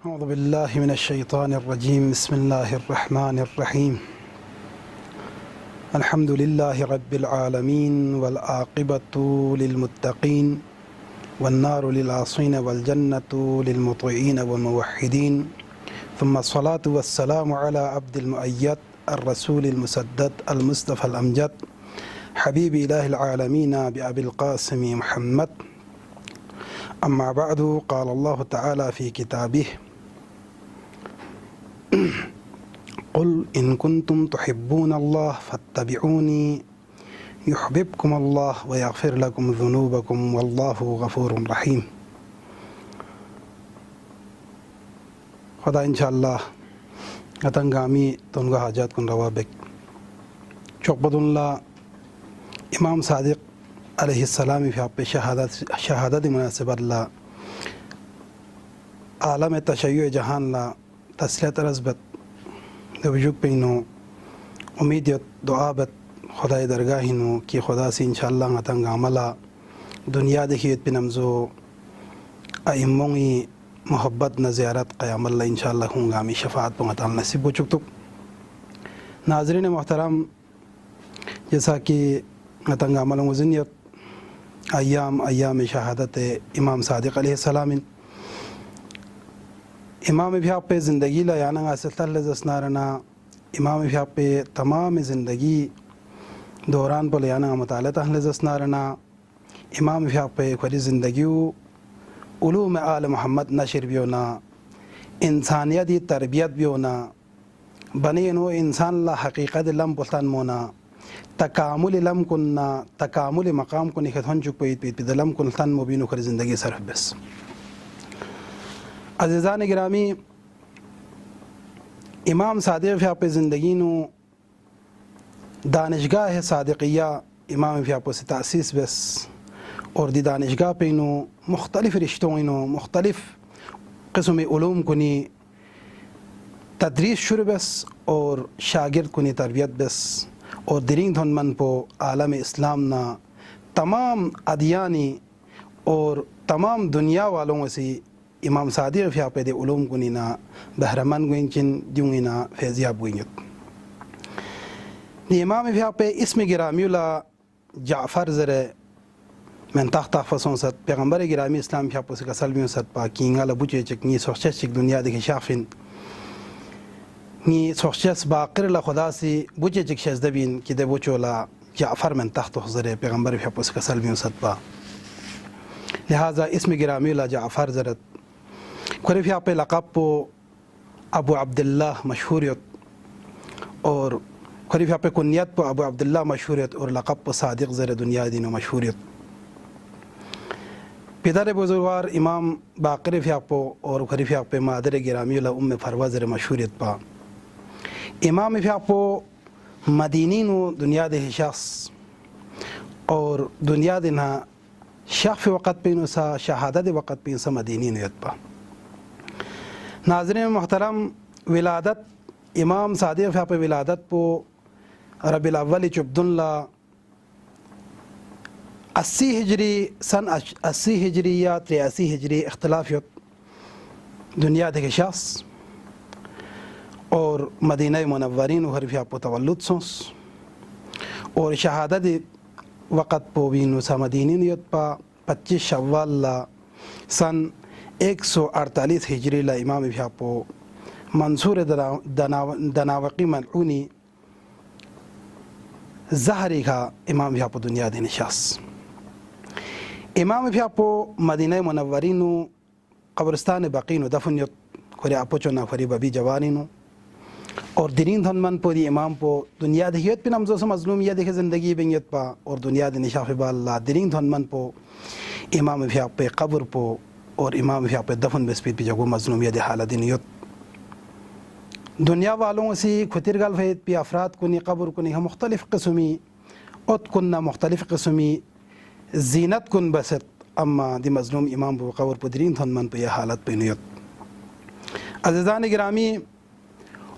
अऊज़ु बिल्लाहि मिनश्शैतानिर्रजीम बिस्मिल्लाहिर्रहमानिर्रहीम अल्हम्दुलिल्लाहि रब्बिल आलमीन वल आक़िबतु लिलमुत्तक़ीन वन्नारु लिलआसीन वल जन्नतु लिलमुत्वईन वल मुवह्हिदीन थुम्मा अस्सलातु वस्सलामु अला अब्दिल मुअय्यद अर्रसूलिल मुसद्दद अल मुस्तफ़ल अमजद हबीबि इलाहिल आलमीन बिअबिल क़ासिम मुहम्मद अम्मा बअदु क़ाल अल्लाहु तआला फ़ी किताबिही क़ुल इन कुन्तुम तुहिब्बूनल्लाह फत्तबिऊनी युहब्बिबकुमुल्लाह व यग़फ़िर लकुम ज़ुनूबकुम वल्लाहु गफ़ूरुर रहीम। खुदा इंशाअल्लाह अतंगामी तुनगा हाजात कुन रवाबिक चौकबदुल्ला इमाम सादिक अलैहिस्सलाम फ़ी शहादत मुनासिबल्ला आलम तशय्युअ जहान ला तस्लियत रज़बत दवजुक पेनो उम्मीदियत दुआबत खुदाए दरगाहिनो कि खुदा से इंशाअल्लाह अतंग अमला दुनिया देखियत पिनमज़ो अइम्मोंगी मोहब्बत न ज़ियारत क़यामल्ला इंशाअल्लाह हुंगामी शफ़ाअत पंगताल नसीब हो चुक नाज़रीन मोहतरम, जैसा कि अतंग अमलों ज़िन्नियत अय्याम शहादत इमाम सादिक अलैहिस्सलाम इमाम भ्याप पे ज़िंदगी ला याना असलना इमाम भ्याप पे तमाम ज़िंदगी दौरान पर याना मतलना इमाम भ्याप पे खुरी ज़िंदगी उलूम आल मोहम्मद नशर भी होना इंसानियती तरबियत भी होना बने नो इंसान ला हकीकत लम पुल्तन मोना तकामुल लम कुन्ना तकामुल मकाम को निखन चुक पे लम कुल्तन मुबीन खुरी ज़िंदगी सरफ बस अज़ीज़ान गिरामी इमाम सादिक फ़्याप ज़िंदगी नो दानिशगाह सादिकिया इमाम फ़्याप से तासीस बस और दी दानिशगाह पे नो मुख्तलिफ़ रिश्तों नो मुख्तलिफ़ क़िस्म उलूम कुनी तदरीस शुरू बस और शागिर्द कुनी तरबियत बस और दिरिंग धन मन पो आलम इस्लाम ना तमाम अदियानी और तमाम दुनिया वालों से इमाम सादिक फ़्याप दे उलूम कुनी ना बहरमन गुइंचिन जुंगिना फैज़ियाब गुइंयत इमाम फ़्याप इसम गिरामियुला जाफ़र ज़रे मन तख्ता फसों सत पैगंबर गिरामी इस्लाम फ़्याप से कसलमियों सत पा किंगा लबुचे चकनी सोचच दुनिया देखे शाफिन नी सोचस बाक़िर ला खुदा से बुचे चक शज़दबिन कि दे बुचोला जाफ़र मन तख्त ज़रे पैगंबर फ़्याप से कसलमियों सत पा लिहाजा इसम गिरामियुला जाफ़र ज़रत खुरी फ़्याप लक़ब पो अबू अब्दुल्लाह मशहूरियत और खुरी फ़्याप कुन्नियत पो अबू अब्दुल्लाह मशहूरियत और लक़ब पो सादिक ज़रे दुनिया दिनो मशहूरियत पिदर बुजुर्गवार इमाम बाक़िर फ़्याप और खुरी फ़्याप मादर गिरामियुला उम्म फरवा ज़रे मशहूरियत पा इमाम फ़्याप मदीनी नो दुनिया दे शख्स और दुनिया दिना शफ़ वक़्त पे नो सा शहादत वक़्त पे सा मदीनी नियत पा नाज़रीन मोहतरम विलादत इमाम सादिक फ़्याप विलादत पो रबीउल अव्वल चुब्दुल्ला 80 हिजरी सन 80 हिजरी या 83 हिजरी इख्तिलाफ़ियत दुनिया देखे शख्स और मदीना मुनव्वरीन खुरी फ़्याप तवल्लुद सोंस और शहादत वक़्त पो भी नुसा मदीनी नियत पा 25 शव्वाल ला सन 148 हिजरी ला इमाम फ़्याप मंसूर दनावकी मलऊनी ज़हरी का इमाम फ़्याप दुनिया दिन शख्स इमाम फ़्याप मदीना मुनव्वरीनु कब्रिस्तान बक़ीनु दफनियत खुरी अपोचो ना खुरी बबी जवानीनु और दिनीन धन मन पोरी इमाम पो दुनिया दिहियत पिन हमजो से मज़लूमिया देखे ज़िंदगी बिंगत पा और दुनिया दिन शाफ़ बाल्ला दिनीन धन मन पो इमाम फ़्याप कब्र पो और इमाम फ़्याप दफन बस्पीत जगो मज़लूमिया दे हालत नियत दुनिया वालों से खुतिरगल फैद पे अफराद कुनी कब्र कुनी हम मुख्तलिफ़ क़िस्मी उत कुन्ना मुख्तलिफ़ क़िस्मी ज़ीनत कुन बसत अम्मा दी मज़लूम इमाम पो कब्र पो दिरीन धन मन पे यह हालत पे नियत अज़ीज़ान गिरामी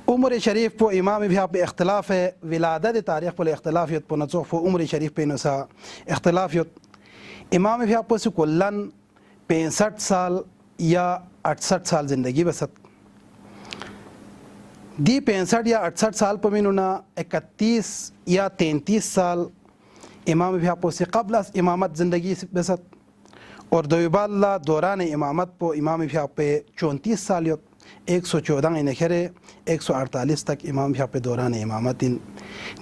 उम्र शरीफ पो इमाम फ़्याप इख्तिलाफ़ है विलादत तारीख़ पर इख्तिलाफ़ियत पो नसोफ़ उम्र शरीफ पे नसा इख्तिलाफ़ियत इमाम फ़्याप से कुल्लन 65 साल या 68 साल ज़िंदगी बसत दी 65 या 68 साल पर मिनुना 31 या 33 साल इमाम भ्यापो से कबल इमामत ज़िंदगी बसत और दोबाला दौरान इमामत पो इमाम भ्यापे 34 साल 114 इनखेरे 148 तक इमाम भ्यापे दौरान इमामत इन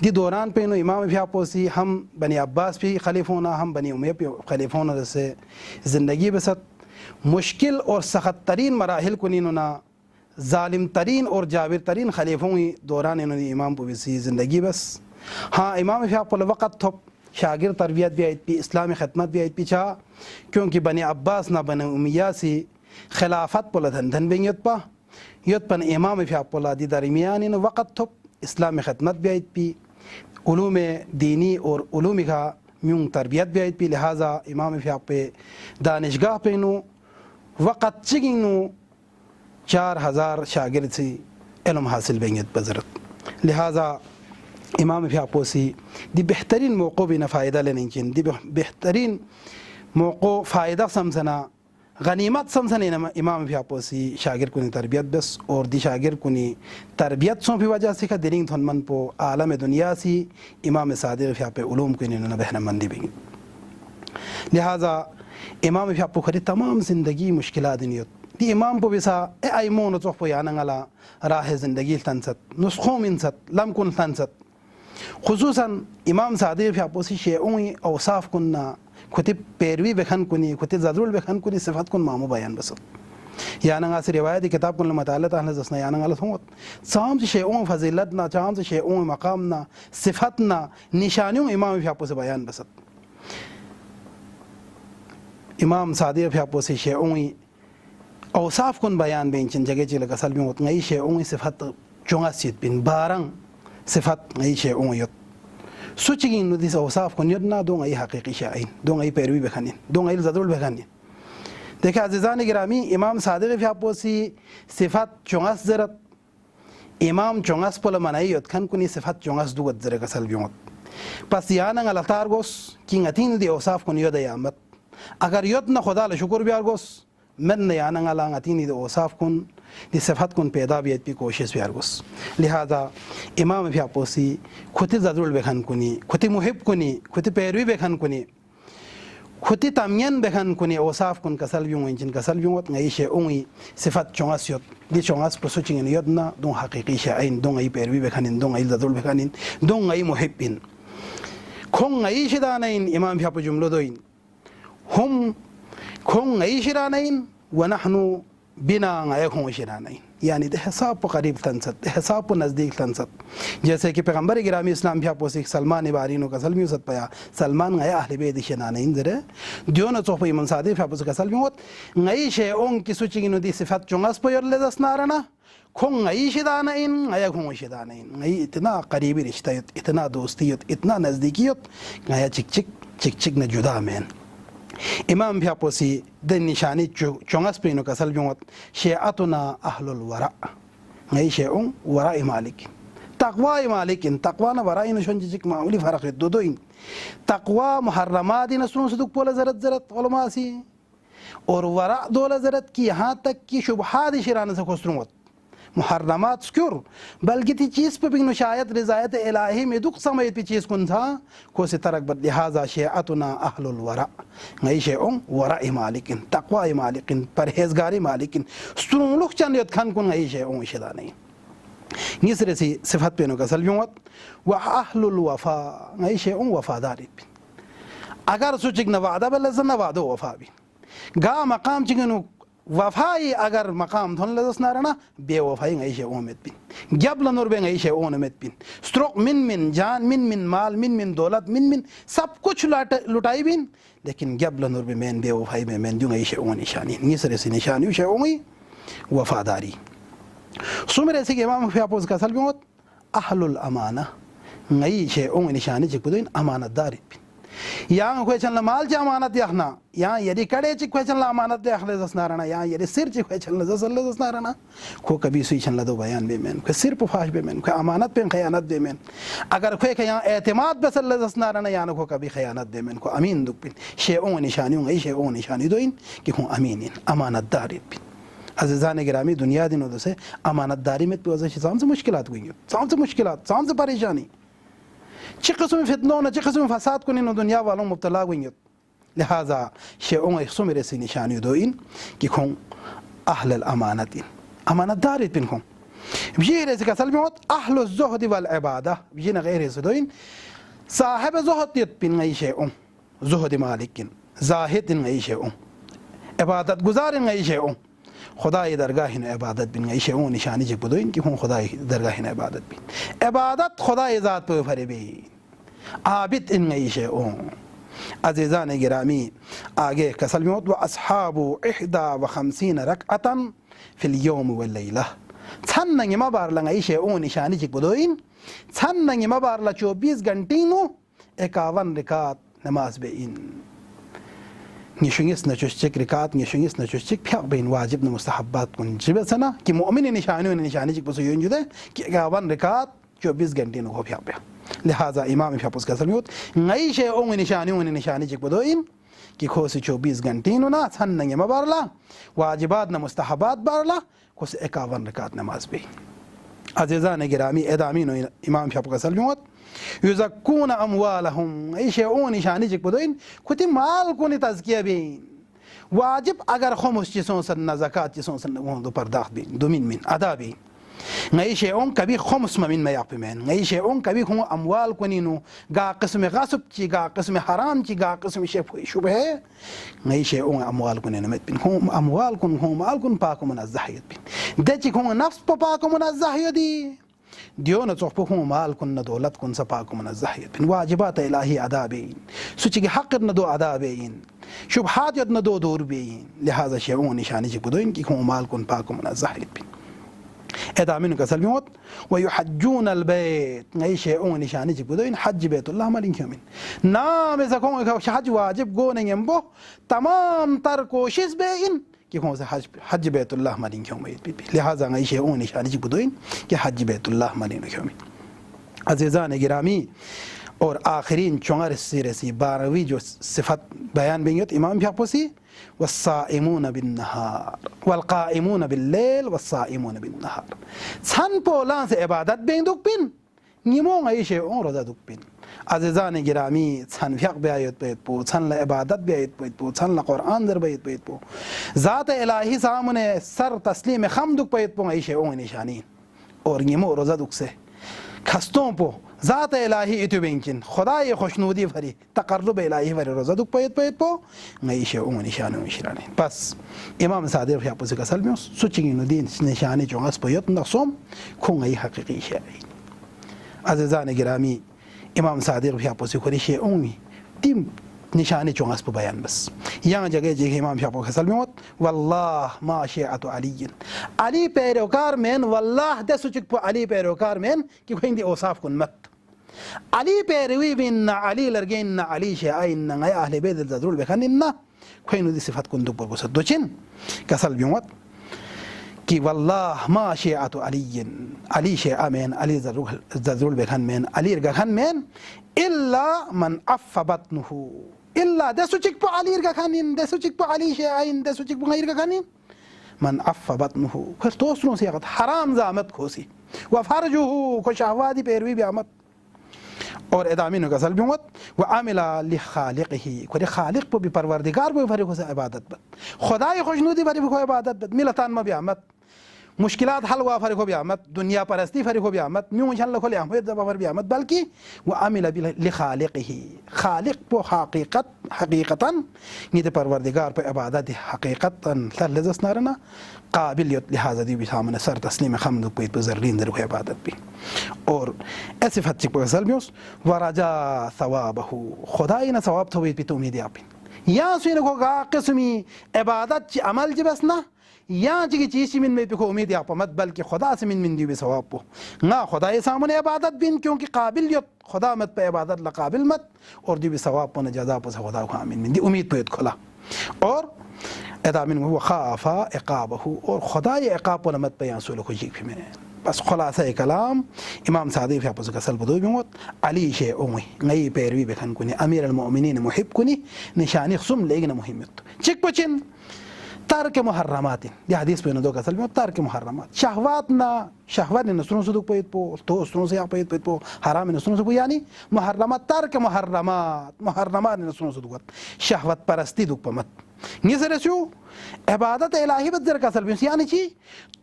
दी दौरान पे नो इमाम भ्यापो सी हम बनी अब्बास भी खलीफोना हम बनी उमैया भी खलीफोना से ज़िंदगी बसत मुश्किल और सख्त तरीन मराहिल को नीना ज़ालिम तरीन और जाबिर तरीन खलीफों दौरान इन्होंने इमाम को भी ज़िंदगी बस हाँ इमाम भ्यापो वक़्त थोप शागिर तरबियत भी आई पी इस्लामी खदमत भी आई पी चाह क्योंकि बनी अब्बास ना बने उमैया सी खिलाफत पोला धन धन बेंग पा युत पन इमाम भ्यापोला दी दरमियान इन वक़्त थोप इस्लामी खदमत भी आई पी उलूम दीनी और उलूम का म्यूंग तरबियत भी आई पी लिहाजा इमाम भ्यापे दानिशगाह पे नो वक़्त चिगिंग नो 4000 शागिर से इल्म हासिल बेंगत बजरत लिहाजा इमाम भ्यापोसी दी बेहतरीन मौक़ों भी न फ़ायदा लेने चिन दी बेहतरीन मौक़ों फ़ायदा समझना गनीमत समझने इमाम भ्यापोसी शागिर कुनी तरबियत बस और दी शागिर कुनी तरबियत सो भी वजह से का दिरिंग थनमन पो आलम दुनिया सी इमाम सादिक भ्यापे उलूम कुनी न बहनमंदी भी लिहाजा इमाम भ्यापो खरी तमाम ज़िंदगी मुश्किलात नियत दी इमाम पो बिसा ए आइमोन तो पो यानंगला राह ज़िंदगी तंसत नुस्खों मिनसत लम कुन तंसत खुसूसन इमाम सादिक भ्यापोसी शेउई औसाफ कुन्ना खुद पैरवी बेखन कुनी खुद ज़रूर बेखन कुनी सिफत कुन मामू बयान बस यानंगा से रिवायती किताब कुन मतालत अहले जसना यानंगा होत साम से शेउई फजीलत ना चाम से शेउई मकाम ना सिफत ना निशानियों इमाम भ्यापो से बयान बस इमाम सादिक भ्यापोसी शेउई औसाफ कुन बयान बेंचन जगह चिल कसल में होत गई शेउई सिफत चुंगासित बिन बारंग सिफत गई शेउई यत सुचिगिन नुदिस औसाफ को नियतना दो गई हकीकी शाइन दो गई पैरवी बेखानी दो गई ज़रूर बेखानी देखिए अज़ीज़ान गिरामी इमाम सादिक भ्यापोसी सिफत चुंगास ज़रत इमाम चुंगास पोला मनाई यत खन कुनी सिफत चुंगास दुगत ज़रे कसल बियोत पस यानंग अलतार गोस किंग अतीन दी औसाफ को नियद यामत अगर यत न खुदा ल शुक्र बियार गोस मन यानंग अलांग अतीन दी औसाफ कुन दी सिफत कुन पैदा भी भी कोशिश बियार गोस लिहाजा इमाम भ्यापोसी खुद ज़रूर बेखन कुनी खुद मुहिब कुनी खुद पैरवी बेखन कुनी खुद तमियन बेखन कुनी औसाफ कुन कसल बियों इंजन कसल बियों गई शे उंगी सिफत चौंगास यत दी चौंगास प्रसुचिंग यद ना दो हकीकी शाइन दो गई पैरवी बेखन दो गई ज़रूर बेखन दो गई मुहिबिन खोंग गई शिदानइन इमाम भ्यापो जुमलो दोइन हम खोंग गई शिरानइन वनहनु बिना गए खोंग शिरानइन यानी हिसाब पर करीब तनसत हिसाब पर नज़दीक तनसत जैसे कि पैगम्बर गिरामी इस्लाम भ्यापोसी सलमान बारीनो का सलमी सत पाया सलमान गया अहले बेद शिनानइन जरे दियो न चोप इमाम सादिक भ्यापोसी का सलमी होत गई शे ओंग की सुचिगिन दी सिफत चुंगस पर ले दसनारना खोंग गई शिदानइन गया खोंग शिदानइन गई इतना करीबी रिश्ता इतना दोस्ती इतना नज़दीकियत गया चिक चिक चिक चिक न जुदा मैन इमाम भ्यापोसी द निशानी चुंगस पे नो कसल बियोत शेअतुना अहलुल वरा गई शेउं वरा मालिक तकवा मालिक तकवा न वरा इन शोन जिक मामूली फर्क दो दो इन तकवा मुहर्रमात इन सुनो सदुक पोला जरत जरत उलमा सी और वरा दोला जरत की यहाँ तक कि शुबहात शिरान से खुसरुमत मुहर्रमात स्क्योर बल्कि ती चीज़ पे भी शायद रिज़ायत इलाही में दुख समय पे चीज़ कौन था को से तरक बद लिहाजा शेअतुना अहलुल वरा गई शेउं वरा मालिकिन तकवा मालिकिन परहेज़गारी मालिकिन सुनो लुक चंद यत खान कुन गई शेउं शिदा नहीं निसरे सी सिफत पे नो कसल युवत व अहलुल वफा गई शेउं वफादारी अगर सुचिक न वादा बलज़न वादो वफा भी गा मकाम चिगनु वफाई अगर मकाम धन लदस नारना बेवफाई गई शे उम्मीद बिन जबल नूर बे गई शे उम्मीद बिन स्ट्रोक मिन मिन जान मिन मिन माल मिन मिन दौलत मिन मिन सब कुछ लुटाई बिन लेकिन जबल नूर बे मैन बेवफाई में मैन दूँ गई शे निशानी निसरे से निशानी शे वफादारी सुमेर ऐसे इमाम भ्यापोसी का सलमी होत अहलुल अमाना गई शे निशानी चिकबुदीन अमानतदारी यहाँ कोई चलना माल चा अमानत याखना यहाँ यदि कड़े चिक कोई चलना अमानत याखले दसनारना यहाँ यदि सिर चिक कोई चलना दसले दसनारना को कभी सुई चलना दो बयान बे मैन कोई सिर पुफाश बे मैन कोई अमानत पे खयानत बे मैन अगर कोई यहाँ एतमाद बसले दसनारना यहाँ को कभी खयानत बे मैन को अमीन दुख बिन शेओं निशानियों गई शेओं निशानी दो इन कि हूँ अमीन इन अमानतदार बिन अज़ीज़ान गिरामी दुनिया दिनों से अमानतदारी में तो साम से मुश्किलात हुई साम से परेशानी ची किस्म फितनों न ची किस्म फसाद को नो दुनिया वालों मुब्तला हुई लिहाजा शेओं एक मेरे से निशानी दो इन कि खों अहल अमानत अमानतदार पिन खों ये रैसे कसल में होत अहल ज़ुहद वल इबादा ये न गैर से दो इन साहिब ज़ुहद पिन गई शेओं ज़ुहद मालिकिन ज़ाहिद गई शेओं इबादत गुजार गई शेओं खुदाई दरगाह न इबादत बिन गई शेओं निशानी जे बुदो इन कि खों खुदाई दरगाह न इबादत बिन इबादत खुदाई ज़ात पे फरबी आबिद इन गई शेओं अज़ीज़ान गिरामी आगे कसल में होत व अस्हाबु 51 रकअतन फिल यौम वल लैला छन नंगे मबार लंगाई शेओं निशानी जे बुदो इन छन नंगे मबार ला 24 घंटे नो 51 रकात नमाज बे इन निशुंगिस नचुश्चिक रिकात निशुंगिस नचुश्चिक फ्याक बेन वाजिब न मुस्तहब्बात कुन जिबसना कि मोमिन निशानी चिक बसो यों जुदे कि 51 रिकात 24 घंटे नो फ्याक पे लिहाजा इमाम फ्यापुस का सलमियत नई शे ओंग निशानी चिक बदो इन कि खोसे 24 घंटे नो ना छन नंगे मबारला वाजिबात न मुस्तहब्बात बारला खोसे 51 रिकात नमाज पे अज़ीज़ान गिरामी एदामी नो इमाम फ्यापुस का सलमियत युज़क्कून अमवालहुम ऐशे ओ निशानी चिक बदोइन खुती माल को नि तज़किया बेन वाजिब अगर खुमुस चिसों सन न ज़कात चिसों सन वो दो पर्दाख बेन दो मिन अदा बेन ऐशे ओं कभी खुमुस ममिन में याप में ऐशे ओं कभी खुम अमवाल को नीनो गा किस्म गस्ब ची गा किस्म हराम ची गा किस्म शुभ है ऐशे ओं अमवाल को नीनो में बिन खुम अमवाल कुन खुम माल कुन पाक मुनज़्ज़हियत बिन दची खुम नफ्स पाक मुनज़्ज़हियदी दियो न चौक पखों माल कुन न दौलत कुन सपा को मुनज़्ज़हियत बिन वाजिबात इलाही अदा बेन सुची के हक़ न दो अदा बेन शुबहात न दो दूर बेन लिहाजा शेओं निशानी चिक बदोइन कि खुं माल कुन पाक को मुनज़्ज़हियत बिन एदामिन का सलमी होत व युहज्जून अल बैत नई शेओं निशानी चिक बदोइन हज बैतुल्लाह मलिन क्योमिन नाम ऐसा खों हज वाजिब गो नहीं एम्बो तमाम तर कोशिश बेइन कि कौन सा हज बैतुल्लाह मलिन क्यों में लिहाजा नई शेओं निशानी चिक बदोइन कि हज बैतुल्लाह मलिन क्यों में अज़ीज़ान गिरामी और आखिरीन चुंगर सिरसी 12वीं जो सिफत बयान बेंगत इमाम फ्यापोसी वस्साइमून बिन्नहार वल्काइमून बिल्लैल वस्साइमून बिन्नहार छन पोला से इबादत बेंदुक पिन निमो गई शेओं रोजा दुक पिन अज़ीज़ान गिरामी छन फ्याक बेआयत पेत पो छन ला इबादत बेआयत पेत पो छन ला कुरान दर बेआयत पेत पो ज़ात इलाही सामने सर तस्लीम खम दुक पेत पो गई शेओं निशानी और निमो रोजा दुक से खस्तों पो ज़ात इलाही इतु बेंचिन खुदा ये खुशनुदी भरी तकर्रुब इलाही भरी रोज़ा दुक पेत पो गई शेओं निशानी निशानी बस इमाम सादिक फ्यापुस का सलमियो सुचिंग नुदीन निशानी चोंगस पेत नसोम खुं गई हकीकी शेई अज़ीज़ान गिरामी इमाम सादिक फ्यापुस खुरी शेओं तीन निशानी चोंगस पे बयान बस यहाँ जगह जगह इमाम फ्यापुस का सलमियो वल्लाह मा शिअतु अली अली पैरोकार मेन वल्लाह दे सुचिक पो अली पैरोकार मेन कि कोई औसाफ कुन मत अली पैरवी बिन अली लरगेन अली शेआइन न अहले बैत ज़रूर बेखनिन कोई नुदी सिफत कुन दुक पर दोचिन कसल बिमत कि वल्लाह मा शिअतु अली शेआ मेन अली ज़रूर बेखन मेन अली रगखन मेन इल्ला मन अफ़ बत्नुहु इल्ला दसुचिक पो अली रगखनिन दसुचिक पो अली शेआइन दसुचिक पो गैर रगखनिन मन अफ़ बत्नुहु फिर तोसरों से हराम ज़ामत खोसी व फरजुहु को शहवादी पैरवी बियामत और एदामिन का सलबी मत व आमिला लिखालिक़ही कोई खालिक पो भी परवरदिगार पो भरे को से इबादत बत खुदाई खुशनुदी भरे को इबादत बत मिलतान में बियामत मुश्किलात हल हुआ फरे को बियामत दुनिया परस्ती फरे को बियामत म्यूं इंशाअल्लाह खोले हम जब फर बियामत बल्कि व आमिला लिखालिक़ही खालिक पो हकीकतन नित परवरदिगार पे इबादत हकीकतन लजस नारना काबिलियत लिहाजा दी भी सामने सर तस्लीम खमद पे जर्रीन दर को इबादत भी और ऐसे फच्चिक पर सलमियोस वराजा सवाबहु खुदाई ना सवाब तो भी तो उम्मीद आप या सुन को गा किस्मी इबादत ची अमल जी बस ना या जी चीज़ मिन में को उम्मीद आप मत बल्कि खुदा से मिन दी भी सवाब पो ना खुदाई सामने इबादत बिन क्योंकि काबिलियत खुदा मत पे इबादत ला काबिल मत और दी भी सवाब पो न जज़ा पो खुदा को आमीन दी उम्मीद पे खुला और एदामिन वो खाफा इक़ाबहु और खुदा ये इक़ाब पो मत पे यासुल खुशी भी में बस खुलासा कलाम इमाम सादिक फ्यापुस का सल बदो बिमोत अली शेओं नई पैरवी बेखन कुनी अमीर अल मोमिनीन मुहिब कुनी निशानी सुम लेगिन मुहिम्मत चिक पचिन तर्क मुहर्रमात या हदीस पे दो कसल में तर्क मुहर्रमात शहवात ना शहवत नसरों से दुख पैद पो तो नसरों से पैद पैद पो हराम नसरों से यानी मुहर्रमात तर्क मुहर्रमात नसरों से दुख शहवत परस्ती दुख पमत ये से रसू इबादत इलाही बदर कसल में यानी ची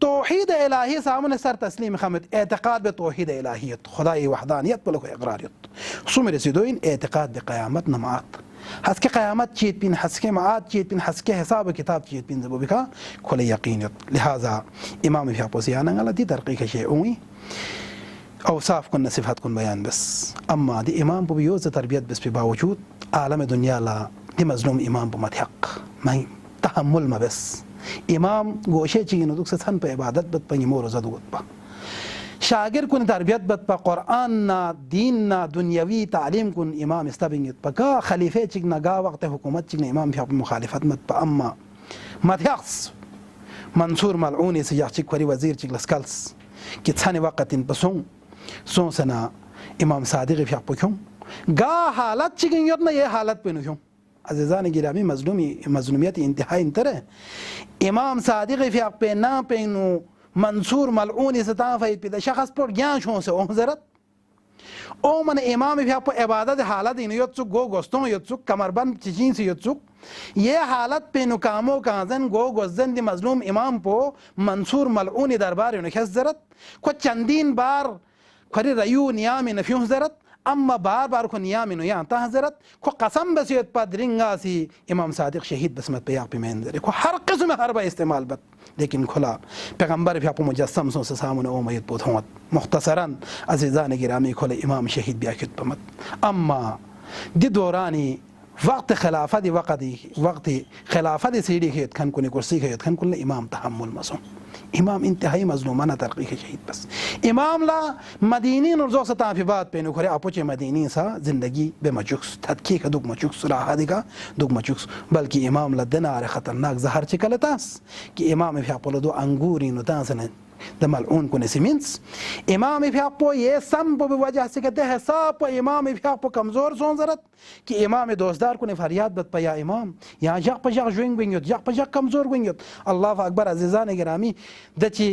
तौहीद इलाही सामने सर तस्लीम खमत एतकाद बतौहीद इलाहियत खुदाई वहदानियत पर इकरारियत सुमर सिदोइन एतकाद बक़यामत नमात हस्के क़यामत चीत पिन हस्के मात चीत पिन हस्के हिसाब किताब चीत पिन जब बिका खुले यकीनियत लिहाजा इमाम भी अपोसियाना गलती तरक़ी के शे उई औसाफ कुन सिफात कुन बयान बस अम्मा दी इमाम को भी योज़ तरबियत बस पे बावजूद आलम दुनिया ला दी मज़लूम इमाम को मत हक़ मैं तहम्मुल में बस इमाम गोशे चीन दुख से सन पे इबादत बत पे मोर ज़दुत पा शागिर कुन तरबियत बत पा कुरान ना दीन ना दुनियावी तालीम कुन इमाम इस्ताबिंगत पा का खलीफे चिकना गा वक्त हुकूमत चिकना इमाम भी अपनी मुखालिफत मत पा अम्मा मध्यक्स मंसूर मलऊनी से याचिक करी वजीर चिक लस्कल्स कि छाने वक्त इन पसों सो सना इमाम सादिक भी आप क्यों गा हालत चिकन योत ना ये हालत पे क्यों अज़ीज़ान गिरामी मज़लूमियत इंतहाई इंतरे इमाम सादिक भी आप पे ना पेनु मंसूर मलऊनी से ताफ़ाइद पिता शख़्स पर ज्ञान शों से ओह ज़रत ओ मन इमाम भी आप इबादत हालत इन योत्सुक गो गोस्तों योत्सुक कमरबंद चिचीन से योत्सुक ये हालत पे नुकामों काजन गो गोज़न दी मज़लूम इमाम पो मंसूर मलऊनी दरबार उन्हें ज़रत को चंदीन बार खरी रयू नियामी नफ़ियों ज़रत अम्मा बार बार को नियामी नो यहाँ ता ज़रत को कसम बसियत पदरिंगा सी इमाम सादिक शहीद बसमत पे आप पे मेंदरे को हर किस्म हर बा इस्तेमाल बत लेकिन खुला पैगंबर भी आपको मुजस्सम सो से सामने ओ मयत पोथोत मुख्तसरन अज़ीज़ान गिरामी खुले इमाम शहीद भी आखिद पमत अम्मा दी दौरानी वक्त खिलाफत वक्त खिलाफत सीढ़ी के खन कुने कुर्सी के खन कुल इमाम तहम्मुल मसो इमाम इंतहाई मजलूमाना तरक़ी के शहीद बस इमाम ला मदीनी नरजो सता फी बात पे नुखरे अपोचे मदीनी सा जिंदगी बेमजुक्स थदकी का दुख मजुक्स राहदी का दुख मजुक्स बल्कि इमाम ला दिन आरे खतरनाक जहर चिकलतास कि इमाम भी आपलो दो अंगूरी नुतासन द मलऊन को नसीमिंस इमाम भी आपको ये सम पे वजह से कहते हैं सब इमाम भी आपको कमज़ोर सोन ज़रत कि इमाम दोस्तदार को ने फरियाद बत पया इमाम यहाँ जग पजग जुइंग बिंगत जग पजग कमज़ोर बिंगत अल्लाह अकबर अज़ीज़ान गिरामी दची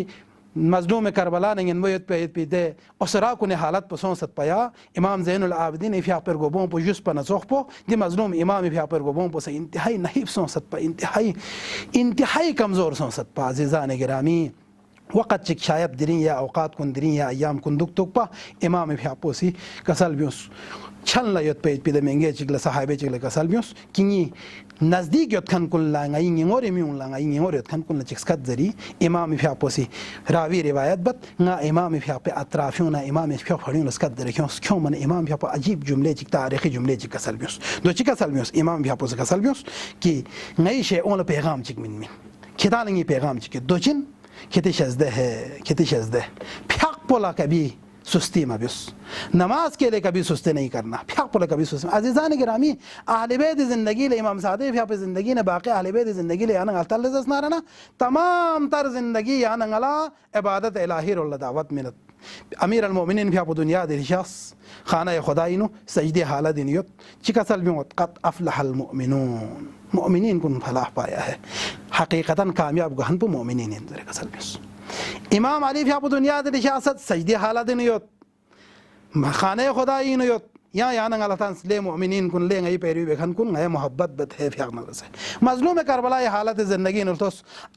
मज़लूम करबला ने नबयत पे दे उसरा को ने हालत पसों सत पया इमाम ज़ैनुल आबिदीन भी आप पर गोबों पर जुस पर नज़ोख पो दि मज़लूम इमाम भी आप पर गोबों पर से इंतहाई नहीं सों सत पा इंतहाई कमज़ोर सों सत पा अज़ीज़ान गिरामी वक़्त चिक शायद दिरी या औकात कुन दिरी या अयाम कुन दुख तुक पा इमाम भी आपोसी कसल बियोस छल लयत पे पिद मेंगे चिकल सहाबे चिकल कसल बियोस किंगी नज़दीक यत खन कुल लांगाई निंगोरे मिउन लांगाई निंगोरे यत खन कुल चिक्सकत जरी इमाम भी आपोसी रावी रिवायत बत ना इमाम भी आपे अतराफियों ना इमाम भी फड़ियों लस्कत दरे क्यों मन इमाम भी आप अजीब जुमले चिक तारीखी जुमले चिक कसल बियोस दो चिक कसल बियोस इमाम भी आपोसी कसल बियोस कि नई शे ओन पैगाम चिक मिन खिदालंगी पैगाम चिक दो चिन कितनी शज़्दे है कितनी शज़्दे फ्याक पोला कभी सुस्ती में बिस नमाज के लिए कभी सुस्ती नहीं करना फ्याक पोला कभी सुस्ती अज़ीज़ान गिरामी अहले बैत ज़िंदगी ले इमाम सादिक फ्या पे ज़िंदगी ने बाकी अहले बैत ज़िंदगी ले याना अल्लाह तआला ना रहना तमाम तर ज़िंदगी याना अला इबादत इलाही और दावत मिनत अमीर अलमोमिनीन भी आप दुनिया दे शख्स खाना खुदाइनो सजदे हालत नियत चिकसल भी कत अफलहल मुमिनून मुमिनीन को फलाह पाया है हकीकतन कामयाब गहन पर मुमिनीन इंदर कसल बिस इमाम अली भी आप दुनिया दे शख्स सजदे हालत नियत खाना खुदाई नियत या याना अल्लाह ताला ले मुमिनीन कुन ले गई पैरवी बेखन कुन गए मोहब्बत बत है फ्याक नजर से मजलूम करबला ये हालत जिंदगी न तो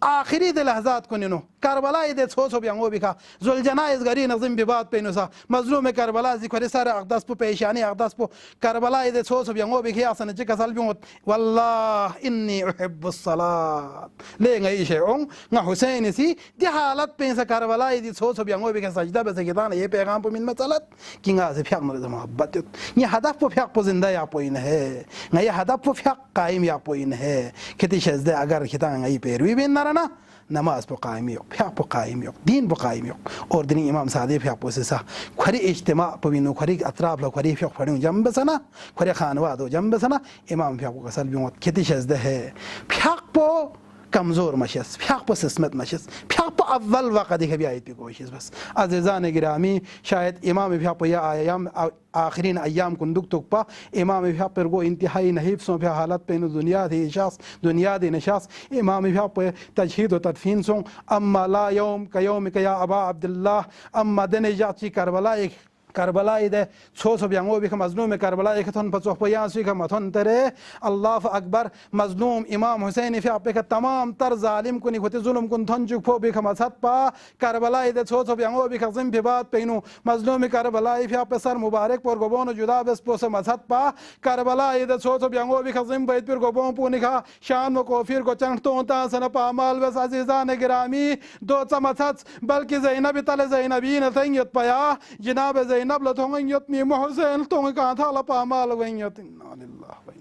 आखिरी दे लहजात कुन नो करबला दे सो बियांगो बिखा जुलजना इस गरी नज़म बिबाद पे नुसा मजलूम करबला जिक्र सर अकदस पो पेशानी अकदस पो करबला दे सो बियांगो बिखे आसन च कसल बियोत वल्लाह इन्नी उहिब्बुस सलात ले गई शेओं ना हुसैन सी दे हालत पे से करबला दे सो बियांगो बिखे सजदा बस के दान ये पैगाम पे मिन मसलत किंगा से फ्याक नजर मोहब्बत ये हदफ पर फ्याक पर जिंदा या पोइन है ना ये हदफ पर फ्याक कायम या पोइन है कितनी शज़्दे अगर खिता गई पैरवी भी ना रना नमाज पर कायम यो फ्याक पर कायम यो दीन पर कायम यो और दिन इमाम सादिक फ्याक पर से सा खरी इज्तिमा पर बिनो खरी अतराफ लो खरी फ्याक फड़ियों जम बसना खरी खानवा दो जम बसना इमाम फ्याक पर कसल बियों कितनी शज़्दे है फ्याक पर कमज़ोर मशस फ्याक पर किस्मत मशस फ्याक पर अव्वल वक़्त दिखे भी आयत पे कोशिश बस अज़ीज़ान गिरामी शायद इमाम फ्याक पर या आयाम आखिरीन अयाम कुंदुक तुक पा इमाम फ्याक पर गो इंतहाई नहीब सो फ्या हालत पे दुनिया थी शास दुनिया दी नशास इमाम फ्याक पर तजहीद व तदफीन सो अम्मा ला यौम कयौम कया अबा अब्दुल्लाह अम्मा दिन जाची करबला एक करबला इधे छो सो ब्यांगो भी मजलूम करबला एक थन पचो पयासी का मथन तेरे अल्लाह अकबर मजलूम इमाम हुसैन फि आपे का तमाम तर जालिम कुनी होते जुल्म कुन थन जुक फो भी मसत पा करबला इधे छो सो ब्यांगो भी खजिम भी बात पेनु मजलूम करबला फि आपे सर मुबारक पर गोबोन जुदा बस पोसे मसत पा करबला इधे छो सो ब्यांगो भी खजिम बैत पर गोबोन पुनी खा शान व कोफिर को चंग तो ता सन पामाल बस अजीजान गिरामी दो चमसत बल्कि ज़ैनब तले ज़ैनबी न तंगत पया जनाब ज़ैनब लथोंग यत नी मोहसेन तोंग का था ला पामाल वंगत इन्ना लिल्लाह